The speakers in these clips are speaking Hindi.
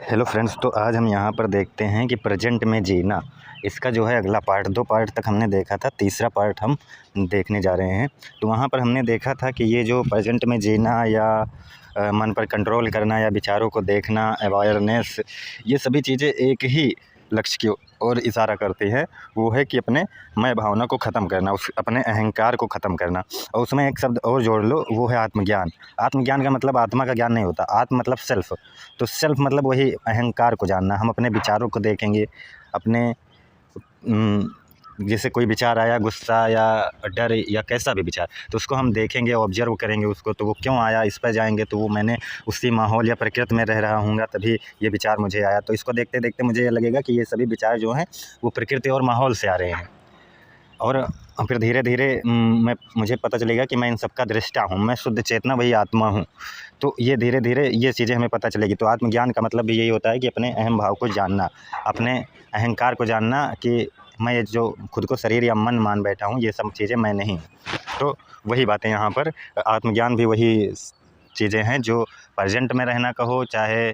हेलो फ्रेंड्स, तो आज हम यहाँ पर देखते हैं कि प्रेजेंट में जीना, इसका जो है अगला पार्ट। 2 पार्ट तक हमने देखा था, तीसरा पार्ट हम देखने जा रहे हैं। तो वहाँ पर हमने देखा था कि ये जो प्रेजेंट में जीना या मन पर कंट्रोल करना या विचारों को देखना, अवेयरनेस, ये सभी चीज़ें एक ही लक्ष्य की ओर इशारा करती है। वो है कि अपने मैं भावना को ख़त्म करना, उस अपने अहंकार को ख़त्म करना। और उसमें एक शब्द और जोड़ लो, वो है आत्मज्ञान। आत्मज्ञान का मतलब आत्मा का ज्ञान नहीं होता, आत्म मतलब सेल्फ। तो सेल्फ मतलब वही अहंकार को जानना। हम अपने विचारों को देखेंगे, अपने जैसे कोई विचार आया, गुस्सा या डर या कैसा भी विचार, तो उसको हम देखेंगे, ऑब्जर्व करेंगे उसको, तो वो क्यों आया, इस पर जाएंगे तो वो मैंने उसी माहौल या प्रकृति में रह रहा हूँगा तभी ये विचार मुझे आया। तो इसको देखते देखते मुझे ये लगेगा कि ये सभी विचार जो हैं वो प्रकृति और माहौल से आ रहे हैं। और फिर धीरे धीरे मुझे पता चलेगा कि मैं इन सब का दृष्टा हूँ, मैं शुद्ध चेतना वही आत्मा हूँ। तो ये धीरे धीरे ये चीज़ें हमें पता चलेगी। तो आत्मज्ञान का मतलब भी यही होता है कि अपने अहम भाव को जानना, अपने अहंकार को जानना कि मैं ये जो खुद को शरीर या मन मान बैठा हूँ, ये सब चीज़ें मैं नहीं। तो वही बातें यहाँ पर, आत्मज्ञान भी वही चीज़ें हैं जो प्रेजेंट में रहना कहो, चाहे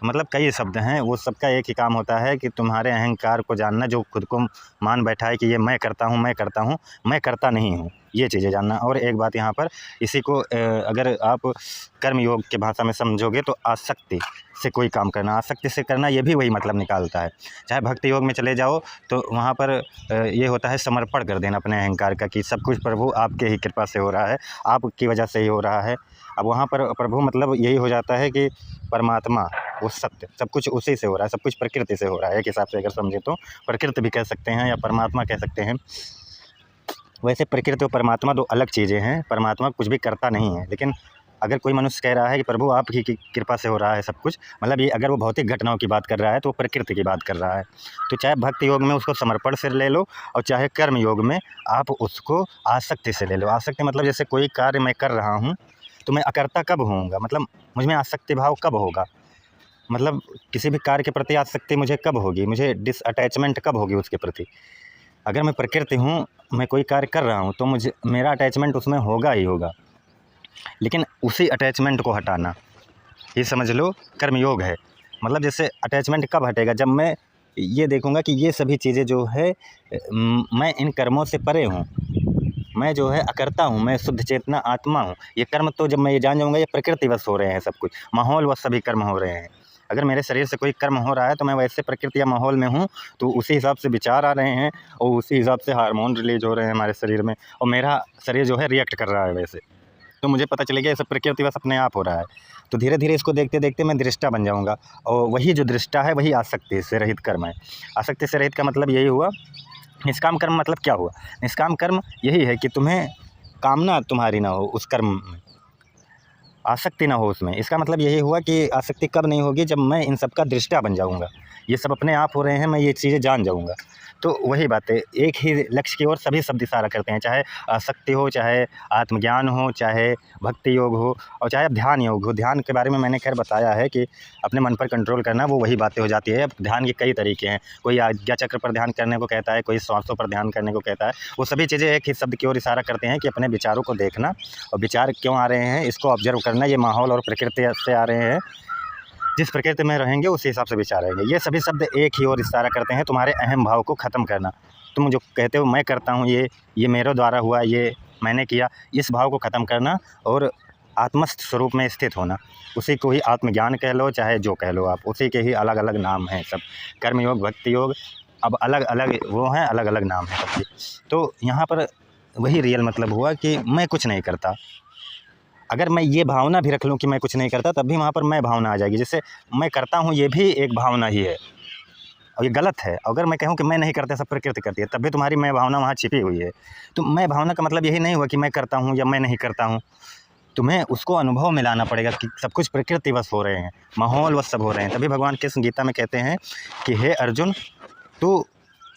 मतलब कई शब्द हैं, वो सबका एक ही काम होता है कि तुम्हारे अहंकार को जानना, जो खुद को मान बैठा है कि ये मैं करता हूँ, मैं करता हूँ, मैं करता नहीं हूँ, ये चीज़ें जानना। और एक बात यहाँ पर, इसी को अगर आप कर्म योग के भाषा में समझोगे तो आसक्ति से कोई काम करना, आसक्ति से करना, ये भी वही मतलब निकालता है। चाहे भक्ति योग में चले जाओ तो वहाँ पर ये होता है समर्पण कर देना अपने अहंकार का, कि सब कुछ प्रभु आपके ही कृपा से हो रहा है, आपकी वजह से ही हो रहा है। अब वहाँ पर प्रभु मतलब यही हो जाता है कि परमात्मा, वो सत्य, सब कुछ उसी से हो रहा है, सब कुछ प्रकृति से हो रहा है। एक हिसाब से अगर समझे तो प्रकृति भी कह सकते हैं या परमात्मा कह सकते हैं। वैसे प्रकृति और परमात्मा दो अलग चीज़ें हैं। परमात्मा कुछ भी करता नहीं है, लेकिन अगर कोई मनुष्य कह रहा है कि प्रभु आपकी कृपा से हो रहा है सब कुछ, मतलब ये अगर वो भौतिक घटनाओं की बात कर रहा है तो वो प्रकृति की बात कर रहा है। तो चाहे भक्ति योग में उसको समर्पण से ले लो, और चाहे कर्म योग में आप उसको आसक्ति से ले लो। आसक्ति मतलब जैसे कोई कार्य मैं कर रहा हूँ तो मैं अकर्ता कब होऊंगा, मतलब मुझ में आसक्ति भाव कब होगा, मतलब किसी भी कार्य के प्रति आसक्ति मुझे कब होगी, मुझे डिसअटैचमेंट कब होगी उसके प्रति। अगर मैं प्रकृति हूँ, मैं कोई कार्य कर रहा हूँ तो मुझे मेरा अटैचमेंट उसमें होगा ही होगा, लेकिन उसी अटैचमेंट को हटाना, ये समझ लो कर्मयोग है। मतलब जैसे अटैचमेंट कब हटेगा, जब मैं ये देखूँगा कि ये सभी चीज़ें जो है मैं इन कर्मों से परे हूँ, मैं जो है अकर्ता हूँ, मैं शुद्ध चेतना आत्मा हूँ। ये कर्म तो जब मैं ये जान जाऊँगा ये प्रकृतिवश हो रहे हैं, सब कुछ माहौलवश सभी कर्म हो रहे हैं। अगर मेरे शरीर से कोई कर्म हो रहा है तो मैं वैसे प्रकृति या माहौल में हूँ, तो उसी हिसाब से विचार आ रहे हैं और उसी हिसाब से हार्मोन रिलीज हो रहे हैं हमारे शरीर में, और मेरा शरीर जो है रिएक्ट कर रहा है वैसे। तो मुझे पता चलेगा ये सब प्रकृतिवश अपने आप हो रहा है। तो धीरे धीरे इसको देखते देखते मैं दृष्टा बन जाऊँगा, और वही जो दृष्टा है वही आसक्ति से रहित कर्म है। आसक्ति से रहित का मतलब यही हुआ। निष्काम कर्म मतलब क्या हुआ? निष्काम कर्म यही है कि तुम्हें कामना तुम्हारी ना हो उस कर्म में, आसक्ति ना हो उसमें। इसका मतलब यही हुआ कि आसक्ति कब नहीं होगी, जब मैं इन सब का दृष्टा बन जाऊँगा, ये सब अपने आप हो रहे हैं, मैं ये चीज़ें जान जाऊँगा। तो वही बात है, एक ही लक्ष्य की ओर सभी शब्द इशारा करते हैं, चाहे आसक्ति हो, चाहे आत्मज्ञान हो, चाहे भक्ति योग हो, और चाहे ध्यान योग हो। ध्यान के बारे में मैंने खैर बताया है कि अपने मन पर कंट्रोल करना, वो वही बातें हो जाती है। अब ध्यान के कई तरीके हैं, कोई आज्ञा चक्र पर ध्यान करने को कहता है, कोई श्वासों पर ध्यान करने को कहता है। वो सभी चीज़ें एक ही शब्द की ओर इशारा करते हैं कि अपने विचारों को देखना, और विचार क्यों आ रहे हैं इसको ऑब्जर्व करना। ये माहौल और प्रकृति से आ रहे हैं, जिस प्रकृति में रहेंगे उसी हिसाब से विचार रहेंगे। ये सभी शब्द एक ही ओर इशारा करते हैं, तुम्हारे अहम भाव को ख़त्म करना। तुम जो कहते हो मैं करता हूँ, ये मेरे द्वारा हुआ, ये मैंने किया, इस भाव को ख़त्म करना और आत्मस्थ स्वरूप में स्थित होना। उसी को ही आत्मज्ञान कह लो, चाहे जो कह लो आप, उसी के ही अलग अलग नाम हैं सब। कर्मयोग, भक्ति योग, अब अलग अलग वो हैं, अलग अलग नाम हैं सबके। तो यहाँ पर वही रियल मतलब हुआ कि मैं कुछ नहीं करता। अगर मैं ये भावना भी रख लूँ कि मैं कुछ नहीं करता, तब भी वहाँ पर मैं भावना आ जाएगी। जैसे मैं करता हूँ, ये भी एक भावना ही है, और ये गलत है। अगर मैं कहूँ कि मैं नहीं करता, सब प्रकृति करती है, तब भी तुम्हारी मैं भावना वहाँ छिपी हुई है। तो मैं भावना का मतलब यही नहीं हुआ कि मैं करता हूँ या मैं नहीं करता हूँ। तुम्हें उसको अनुभव में लाना पड़ेगा कि सब कुछ प्रकृतिवश हो रहे हैं, माहौलवश सब हो रहे हैं। तभी भगवान कृष्ण गीता में कहते हैं कि हे अर्जुन, तू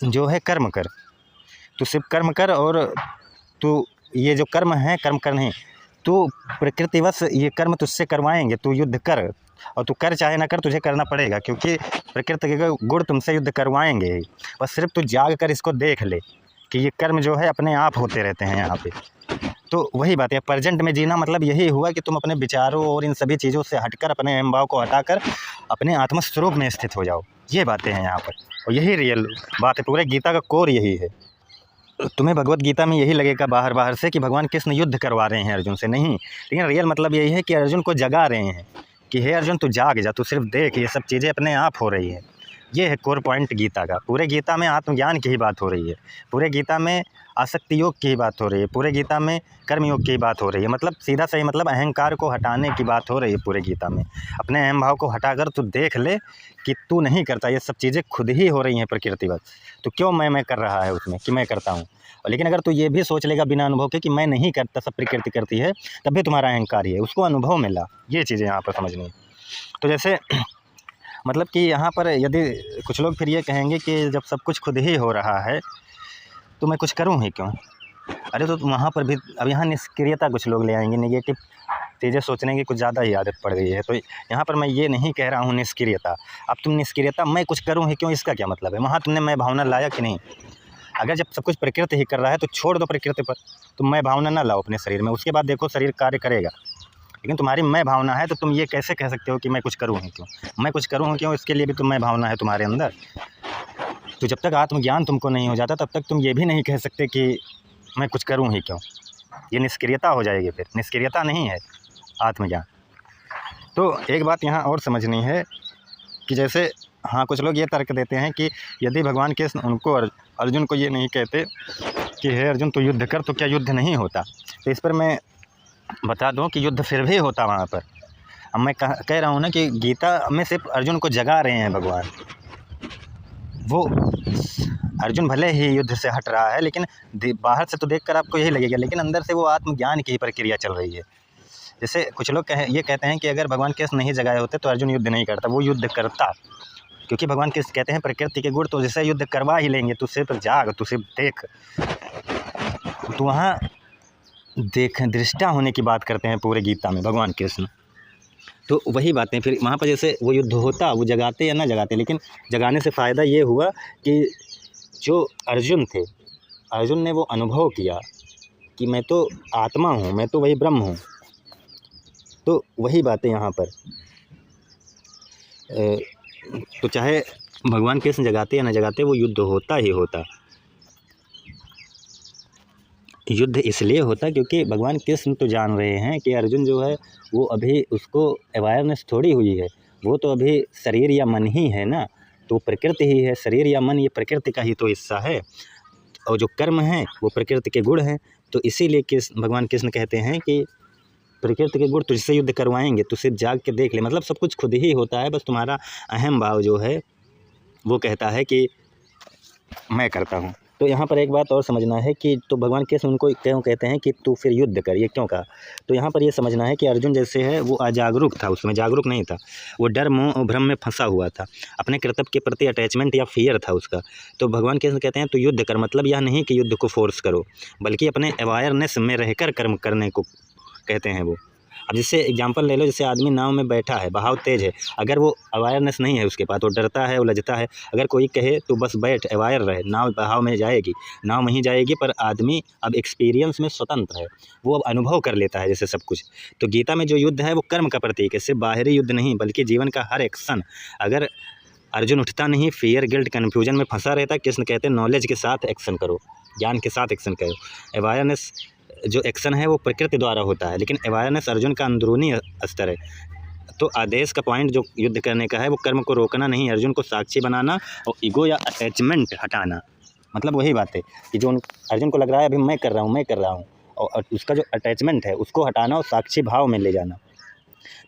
जो है कर्म कर, तू सिर्फ कर्म कर, और तू ये जो कर्म है, कर्म कर नहीं, तू प्रकृतिवश ये कर्म तुझसे करवाएंगे, तू युद्ध कर, और तू कर चाहे ना कर, तुझे करना पड़ेगा, क्योंकि प्रकृति के गुण तुमसे युद्ध करवाएंगे ही। बस सिर्फ तू जाग कर इसको देख ले कि ये कर्म जो है अपने आप होते रहते हैं यहाँ पे। तो वही बात है, प्रेजेंट में जीना मतलब यही हुआ कि तुम अपने विचारों और इन सभी चीज़ों से हटकर, अपने अहम भाव को हटाकर अपने आत्मस्वरूप में स्थित हो जाओ। ये बातें हैं यहाँ पर, और यही रियल बात है। पूरे गीता का कोर यही है। तुम्हें भगवत गीता में यही लगेगा बाहर बाहर से कि भगवान कृष्ण युद्ध करवा रहे हैं अर्जुन से, नहीं, लेकिन रियल मतलब यही है कि अर्जुन को जगा रहे हैं कि हे अर्जुन तू जाग जा, तू सिर्फ देख, ये सब चीज़ें अपने आप हो रही है। ये है कोर पॉइंट गीता का। पूरे गीता में आत्मज्ञान की ही बात हो रही है, पूरे गीता में आसक्ति योग की ही बात हो रही है, पूरे गीता में कर्म योग की बात हो रही है। मतलब सीधा सही मतलब अहंकार को हटाने की बात हो रही है पूरे गीता में। अपने अहम भाव को हटाकर तू देख ले कि तू नहीं करता, ये सब चीज़ें खुद ही हो रही हैं प्रकृतिवत। तो क्यों मैं कर रहा है उसमें कि मैं करता हूँ। लेकिन अगर तू ये भी सोच लेगा बिना अनुभव के कि मैं नहीं करता, सब प्रकृति करती है, तब भी तुम्हारा अहंकार ही है। उसको अनुभव में ला, ये चीज़ें यहाँ पर समझनी है। तो जैसे मतलब कि यहाँ पर यदि कुछ लोग फिर ये कहेंगे कि जब सब कुछ खुद ही हो रहा है तो मैं कुछ करूँ ही क्यों। अरे तो वहाँ पर भी अब यहाँ निष्क्रियता कुछ लोग ले आएंगे, नेगेटिव चीज़ें सोचने की कुछ ज़्यादा ही आदत पड़ गई है। तो यहाँ पर मैं ये नहीं कह रहा हूँ निष्क्रियता। अब तुम निष्क्रियता मैं कुछ करूँ ही क्यों, इसका क्या मतलब है। वहाँ तुमने मैं भावना लाया कि नहीं। अगर जब सब कुछ प्रकृति ही कर रहा है तो छोड़ दो प्रकृति पर, तुम मैं भावना ना लाओ अपने शरीर में, उसके बाद देखो शरीर कार्य करेगा। लेकिन तुम्हारी मैं भावना है तो तुम ये कैसे कह सकते हो कि मैं कुछ करूँ ही क्यों, मैं कुछ करूँ क्यों, इसके लिए भी तो मैं भावना है तुम्हारे अंदर। तो जब तक आत्मज्ञान तुमको नहीं हो जाता तब तक तुम ये भी नहीं कह सकते कि मैं कुछ करूँ ही क्यों। ये निष्क्रियता हो जाएगी, फिर निष्क्रियता नहीं है आत्मज्ञान। तो एक बात यहाँ और समझनी है कि जैसे हाँ कुछ लोग ये तर्क देते हैं कि यदि भगवान कृष्ण उनको अर्जुन को ये नहीं कहते कि हे अर्जुन तू युद्ध कर, तो क्या युद्ध नहीं होता। तो इस पर मैं बता दूं कि युद्ध फिर भी होता वहाँ पर। अब मैं कह रहा हूँ ना कि गीता में सिर्फ अर्जुन को जगा रहे हैं भगवान। वो अर्जुन भले ही युद्ध से हट रहा है, लेकिन बाहर से तो देखकर आपको यही लगेगा, लेकिन अंदर से वो आत्मज्ञान की ही प्रक्रिया चल रही है। जैसे कुछ लोग ये कहते हैं कि अगर भगवान कृष्ण नहीं जगाए होते तो अर्जुन युद्ध नहीं करता, वो युद्ध करता। क्योंकि भगवान कृष्ण कहते हैं प्रकृति के गुण तो जैसे युद्ध करवा ही लेंगे, तू सिर्फ जाग, तू सिर्फ देख। तो वहाँ दृष्टा होने की बात करते हैं पूरे गीता में भगवान कृष्ण। तो वही बातें फिर वहाँ पर जैसे वो युद्ध होता, वो जगाते या ना जगाते, लेकिन जगाने से फ़ायदा ये हुआ कि जो अर्जुन थे, अर्जुन ने वो अनुभव किया कि मैं तो आत्मा हूँ, मैं तो वही ब्रह्म हूँ। तो वही बातें यहाँ पर तो चाहे भगवान कृष्ण जगाते या न जगाते, वो युद्ध होता ही होता। युद्ध इसलिए होता क्योंकि भगवान कृष्ण तो जान रहे हैं कि अर्जुन जो है वो अभी उसको अवेयरनेस थोड़ी हुई है, वो तो अभी शरीर या मन ही है ना, तो प्रकृति ही है। शरीर या मन ये प्रकृति का ही तो हिस्सा है, और जो कर्म है वो प्रकृति के गुण हैं। तो इसीलिए भगवान कृष्ण कहते हैं कि प्रकृति के गुण तुझसे युद्ध करवाएंगे, तुझसे जाग के देख ले। मतलब सब कुछ खुद ही होता है, बस तुम्हारा अहम भाव जो है वो कहता है कि मैं करता हूँ। तो यहाँ पर एक बात और समझना है कि तो भगवान कृष्ण उनको क्यों कहते हैं कि तू फिर युद्ध कर, ये क्यों कहा। तो यहाँ पर ये समझना है कि अर्जुन जैसे है वो अजागरूक था, उसमें जागरूक नहीं था, वो डर मोह और भ्रम में फंसा हुआ था, अपने कर्तव्य के प्रति अटैचमेंट या फियर था उसका। तो भगवान कृष्ण कहते हैं तू युद्ध कर, मतलब यह नहीं कि युद्ध को फोर्स करो, बल्कि अपने अवेयरनेस में रहकर कर्म करने को कहते हैं वो। अब जैसे एग्जांपल ले लो, जैसे आदमी नाव में बैठा है, बहाव तेज़ है, अगर वो अवेयरनेस नहीं है उसके पास, वो डरता है, वो लजता है। अगर कोई कहे तो बस बैठ, अवेयर रहे, नाव बहाव में जाएगी, नाव में ही जाएगी। पर आदमी अब एक्सपीरियंस में स्वतंत्र है, वो अब अनुभव कर लेता है जैसे सब कुछ। तो गीता में जो युद्ध है वो कर्म का प्रतीक है, सिर्फ बाहरी युद्ध नहीं, बल्कि जीवन का हर एक्शन। अगर अर्जुन उठता नहीं, फियर गिल्ट कन्फ्यूजन में फंसा रहता, कृष्ण कहते हैं नॉलेज के साथ एक्शन करो, ज्ञान के साथ एक्शन करो। अवेयरनेस जो एक्शन है वो प्रकृति द्वारा होता है, लेकिन अवेयरनेस अर्जुन का अंदरूनी स्तर है। तो आदेश का पॉइंट जो युद्ध करने का है वो कर्म को रोकना नहीं, अर्जुन को साक्षी बनाना और ईगो या अटैचमेंट हटाना। मतलब वही बात है कि जो अर्जुन को लग रहा है अभी मैं कर रहा हूँ, और उसका जो अटैचमेंट है उसको हटाना और साक्षी भाव में ले जाना।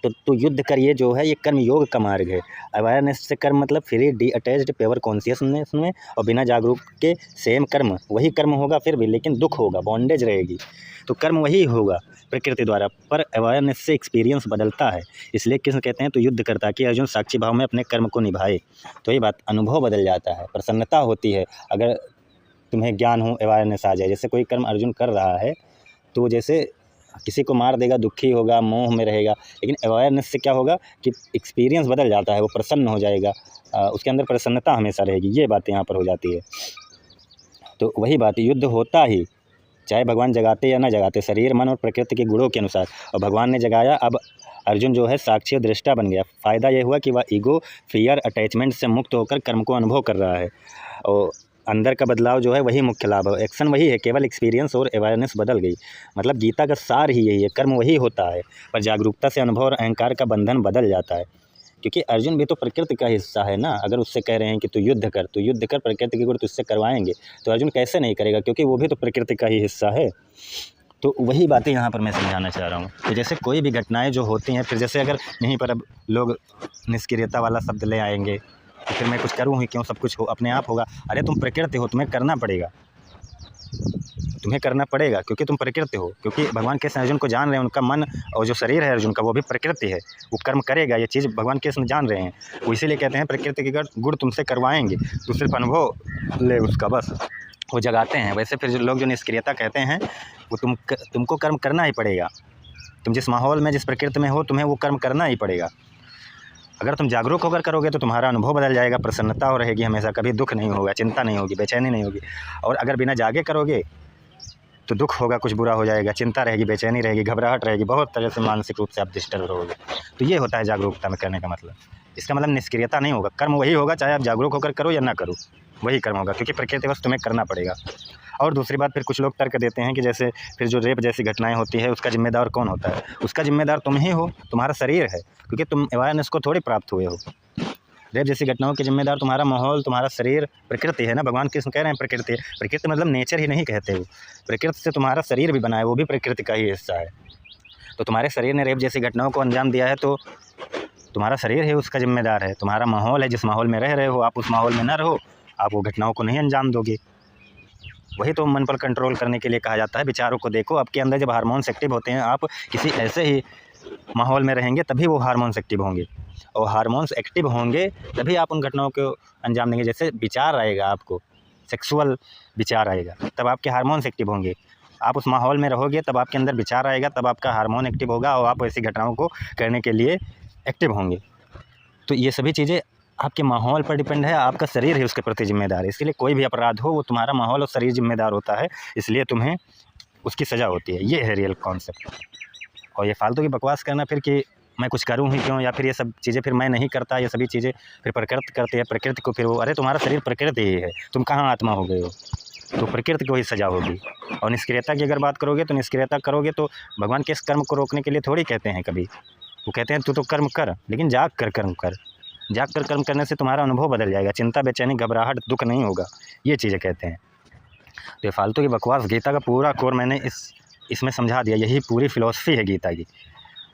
तो युद्ध करिए जो है ये कर्म योग का मार्ग है। अवेयरनेस से कर्म मतलब free, D attached, pure consciousness में, और बिना जागरूक के सेम कर्म वही कर्म होगा फिर भी, लेकिन दुख होगा, बॉन्डेज रहेगी। तो कर्म वही होगा प्रकृति द्वारा, पर अवेयरनेस से एक्सपीरियंस बदलता है। इसलिए कृष्ण कहते हैं तो युद्ध करता कि अर्जुन साक्षी भाव में अपने कर्म को निभाए। तो ये बात, अनुभव बदल जाता है, प्रसन्नता होती है। अगर तुम्हें ज्ञान हो, अवेयरनेस आ जाए, जैसे कोई कर्म अर्जुन कर रहा है तो जैसे किसी को मार देगा, दुखी होगा, मोह में रहेगा, लेकिन अवेयरनेस से क्या होगा कि एक्सपीरियंस बदल जाता है, वो प्रसन्न हो जाएगा, उसके अंदर प्रसन्नता हमेशा रहेगी। ये बात यहाँ पर हो जाती है। तो वही बात, युद्ध होता ही, चाहे भगवान जगाते या ना जगाते, शरीर मन और प्रकृति के गुणों के अनुसार। और भगवान ने जगाया, अब अर्जुन जो है साक्षी और दृष्टा बन गया। फ़ायदा ये हुआ कि वह ईगो, फियर, अटैचमेंट से मुक्त होकर कर्म को अनुभव कर रहा है और अंदर का बदलाव जो है वही मुख्य लाभ है। एक्शन वही है, केवल एक्सपीरियंस और अवेयरनेस बदल गई। मतलब गीता का सार ही यही है, कर्म वही होता है पर जागरूकता से अनुभव और अहंकार का बंधन बदल जाता है। क्योंकि अर्जुन भी तो प्रकृति का हिस्सा है ना। अगर उससे कह रहे हैं कि तू युद्ध कर, प्रकृति की गुण तुझसे करवाएंगे, तो अर्जुन कैसे नहीं करेगा, क्योंकि वो भी तो प्रकृति का ही हिस्सा है। तो वही बातें यहाँ पर मैं समझाना चाह रहा हूँ कि जैसे कोई भी घटनाएं जो होती हैं, फिर जैसे अगर यहीं पर अब लोग निष्क्रियता वाला शब्द ले आएंगे तो फिर मैं कुछ करूँ ही क्यों, सब कुछ हो अपने आप होगा। अरे तुम प्रकृति हो, तुम्हें करना पड़ेगा, क्योंकि तुम प्रकृति हो। क्योंकि भगवान कृष्ण अर्जुन को जान रहे हैं, उनका मन और जो शरीर है अर्जुन का वो भी प्रकृति है, वो कर्म करेगा। ये चीज़ भगवान कृष्ण जान रहे हैं, वो इसीलिए कहते हैं प्रकृति के गुण तुमसे करवाएंगे, तो सिर्फ अनुभव ले उसका, बस वो जगाते हैं। वैसे फिर जो लोग जो निष्क्रियता कहते हैं, वो तुमको कर्म करना ही पड़ेगा। तुम जिस माहौल में, जिस प्रकृति में हो, तुम्हें वो कर्म करना ही पड़ेगा। अगर तुम जागरूक होकर करोगे तो तुम्हारा अनुभव बदल जाएगा, प्रसन्नता हो रहेगी हमेशा, कभी दुख नहीं होगा, चिंता नहीं होगी, बेचैनी नहीं होगी। और अगर बिना जागे करोगे तो दुख होगा, कुछ बुरा हो जाएगा, चिंता रहेगी, बेचैनी रहेगी, घबराहट रहेगी, बहुत तरह से मानसिक रूप से आप डिस्टर्ब रहोगे। तो ये होता है जागरूकता में करने का मतलब। इसका मतलब निष्क्रियता नहीं होगा, कर्म वही होगा, चाहे आप जागरूक होकर करो या ना करो, वही कर्म होगा, क्योंकि प्रकृति बस तुम्हें करना पड़ेगा। और दूसरी बात, फिर कुछ लोग तर्क देते हैं कि जैसे फिर जो रेप जैसी घटनाएं होती है उसका जिम्मेदार कौन होता है। उसका जिम्मेदार तुम ही हो, तुम्हारा शरीर है, क्योंकि तुम अवेयरनेस को थोड़ी प्राप्त हुए हो। रेप जैसी घटनाओं के जिम्मेदार तुम्हारा माहौल, तुम्हारा शरीर, प्रकृति है ना। भगवान कृष्ण कह रहे हैं प्रकृति, प्रकृति मतलब नेचर ही नहीं कहते हो, प्रकृति से तुम्हारा शरीर भी बना है, वो भी प्रकृति का ही हिस्सा है। तो तुम्हारे शरीर ने रेप जैसी घटनाओं को अंजाम दिया है, तो तुम्हारा शरीर है उसका जिम्मेदार है। तुम्हारा माहौल है, जिस माहौल में रह रहे हो, आप उस माहौल में ना रहो, आप वो घटनाओं को नहीं अंजाम दोगे। वही तो मन पर कंट्रोल करने के लिए कहा जाता है। विचारों को देखो, आपके अंदर जब हार्मोन्स एक्टिव होते हैं, आप किसी ऐसे ही माहौल में रहेंगे तभी वो हार्मोन्स एक्टिव होंगे, और हार्मोन्स एक्टिव होंगे तभी आप उन घटनाओं को अंजाम देंगे। जैसे विचार आएगा, आपको सेक्सुअल विचार आएगा, तब आपके हार्मोन्स एक्टिव होंगे। आप उस माहौल में रहोगे तब आपके अंदर विचार आएगा, तब आपका हार्मोन एक्टिव होगा और आप ऐसी घटनाओं को करने के लिए एक्टिव होंगे। तो ये सभी चीज़ें आपके माहौल पर डिपेंड है, आपका शरीर ही उसके प्रति जिम्मेदार है। इसलिए कोई भी अपराध हो, वो तुम्हारा माहौल और शरीर जिम्मेदार होता है, इसलिए तुम्हें उसकी सज़ा होती है। ये है रियल कॉन्सेप्ट। और ये फालतू की बकवास करना फिर कि मैं कुछ करूँ ही क्यों, या फिर ये सब चीज़ें फिर मैं नहीं करता, ये सभी चीज़ें फिर प्रकृति करती है, प्रकृति को फिर वो, अरे तुम्हारा शरीर प्रकृति ही है, तुम कहाँ आत्मा हो गए हो, तो प्रकृति को ही सज़ा होगी। और निष्क्रियता की अगर बात करोगे तो निष्क्रियता करोगे तो भगवान किस कर्म को रोकने के लिए थोड़ी कहते हैं कभी। वो कहते हैं तू तो कर्म कर, लेकिन जाग कर कर्म कर। जाग कर कर्म करने से तुम्हारा अनुभव बदल जाएगा, चिंता, बेचैनी, घबराहट, दुख नहीं होगा, ये चीज़ें कहते हैं। तो ये फालतू की बकवास, गीता का पूरा कोर मैंने इसमें समझा दिया। यही पूरी फिलॉसफी है गीता की।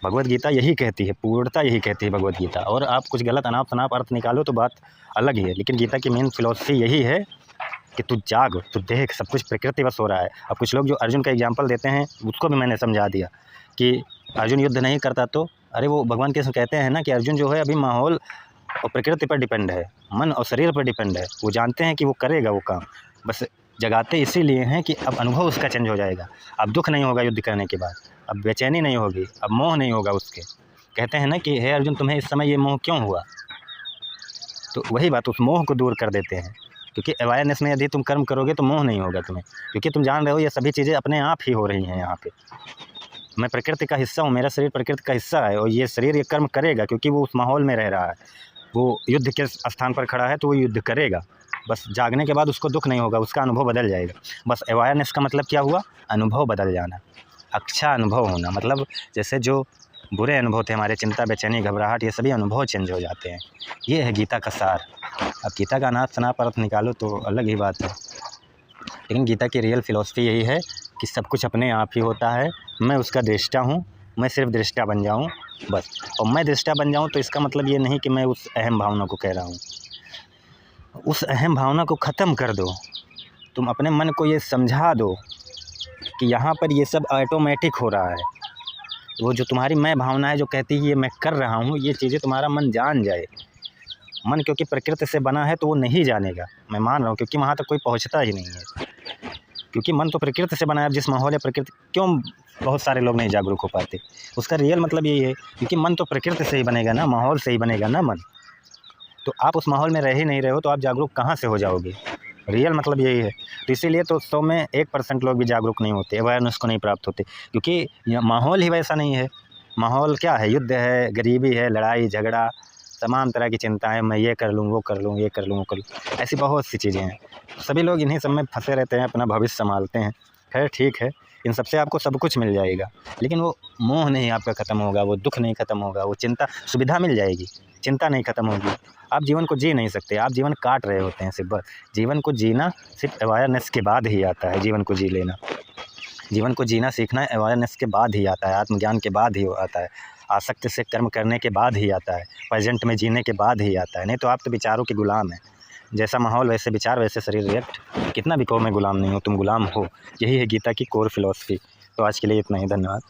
भगवत गीता यही कहती है, पूर्णता यही कहती है भगवत गीता। और आप कुछ गलत अनाप शनाप अर्थ निकालो तो बात अलग ही है, लेकिन गीता की मेन फिलॉसफी यही है कि तू जाग, तू देख, सब कुछ प्रकृति बस हो रहा है। अब कुछ लोग जो अर्जुन का एग्जाम्पल देते हैं उसको भी मैंने समझा दिया कि अर्जुन युद्ध नहीं करता, तो अरे वो भगवान कृष्ण कहते हैं ना कि अर्जुन जो है अभी माहौल और प्रकृति पर डिपेंड है, मन और शरीर पर डिपेंड है। वो जानते हैं कि वो करेगा वो काम, बस जगाते इसीलिए हैं कि अब अनुभव उसका चेंज हो जाएगा। अब दुख नहीं होगा युद्ध करने के बाद, अब बेचैनी नहीं होगी, अब मोह नहीं होगा उसके। कहते हैं ना कि हे अर्जुन तुम्हें इस समय ये मोह क्यों हुआ, तो वही बात, उस मोह को दूर कर देते हैं। क्योंकि अवेयरनेस में यदि तुम कर्म करोगे तो मोह नहीं होगा तुम्हें, क्योंकि तुम जान रहे हो ये सभी चीज़ें अपने आप ही हो रही हैं। यहाँ पे मैं प्रकृति का हिस्सा हूँ, मेरा शरीर प्रकृति का हिस्सा है, और ये शरीर ये कर्म करेगा क्योंकि वो उस माहौल में रह रहा है। वो युद्ध के स्थान पर खड़ा है तो वो युद्ध करेगा। बस जागने के बाद उसको दुख नहीं होगा, उसका अनुभव बदल जाएगा। बस अवेयरनेस का मतलब क्या हुआ, अनुभव बदल जाना, अच्छा अनुभव होना। मतलब जैसे जो बुरे अनुभव थे हमारे, चिंता, बेचैनी, घबराहट, ये सभी अनुभव चेंज हो जाते हैं। ये है गीता का सार। अब गीता का अनाप शनाप अर्थ निकालो तो अलग ही बात है, लेकिन गीता की रियल फिलॉसफी यही है कि सब कुछ अपने आप ही होता है, मैं उसका दृष्टा हूँ, मैं सिर्फ दृष्टा बन जाऊँ बस। और मैं दृष्टा बन जाऊँ तो इसका मतलब ये नहीं कि मैं उस अहम भावना को कह रहा हूँ। उस अहम भावना को ख़त्म कर दो, तुम अपने मन को ये समझा दो कि यहाँ पर ये सब ऑटोमेटिक हो रहा है। वो जो तुम्हारी मैं भावना है जो कहती है ये मैं कर रहा हूँ, ये चीज़ें तुम्हारा मन जान जाए। मन क्योंकि प्रकृति से बना है तो वो नहीं जानेगा, मैं मान रहा हूँ, क्योंकि वहाँ तक कोई पहुँचता ही नहीं है। क्योंकि मन तो प्रकृति से बना है, जिस माहौल है प्रकृति, क्यों बहुत सारे लोग नहीं जागरूक हो पाते, उसका रियल मतलब यही है। क्योंकि मन तो प्रकृति से ही बनेगा ना, माहौल से ही बनेगा ना मन। तो आप उस माहौल में रह ही नहीं रहे हो तो आप जागरूक कहाँ से हो जाओगे, रियल मतलब यही है। तो इसीलिए तो 100 में 1% लोग भी जागरूक नहीं होते, अवेयरनेस को नहीं प्राप्त होते, क्योंकि माहौल ही वैसा नहीं है। माहौल क्या है, युद्ध है, गरीबी है, लड़ाई झगड़ा, तमाम तरह की चिंताएं, मैं ये कर लूँ, वो कर लूँ, ये कर लूँ, वो कर लूँ, ऐसी बहुत सी चीज़ें हैं। सभी लोग इन्हीं सब में फंसे रहते हैं, अपना भविष्य संभालते हैं। खैर ठीक है, इन सब से आपको सब कुछ मिल जाएगा, लेकिन वो मोह नहीं आपका ख़त्म होगा, वो दुःख नहीं ख़त्म होगा, वो चिंता, सुविधा मिल जाएगी, चिंता नहीं ख़त्म होगी। आप जीवन को जी नहीं सकते, आप जीवन काट रहे होते हैं सिर्फ। बस जीवन को जीना सिर्फ अवेयरनेस के बाद ही आता है। जीवन को जी लेना, जीवन को जीना सीखना अवेयरनेस के बाद ही आता है, आत्मज्ञान के बाद ही आता है, आसक्ति से कर्म करने के बाद ही आता है, प्रेजेंट में जीने के बाद ही आता है। नहीं तो आप तो विचारों के गुलाम हैं। जैसा माहौल वैसे विचार, वैसे शरीर रिएक्ट। कितना भी कहो मैं गुलाम नहीं हूँ, तुम गुलाम हो। यही है गीता की कोर फिलॉसफी। तो आज के लिए इतना ही, धन्यवाद।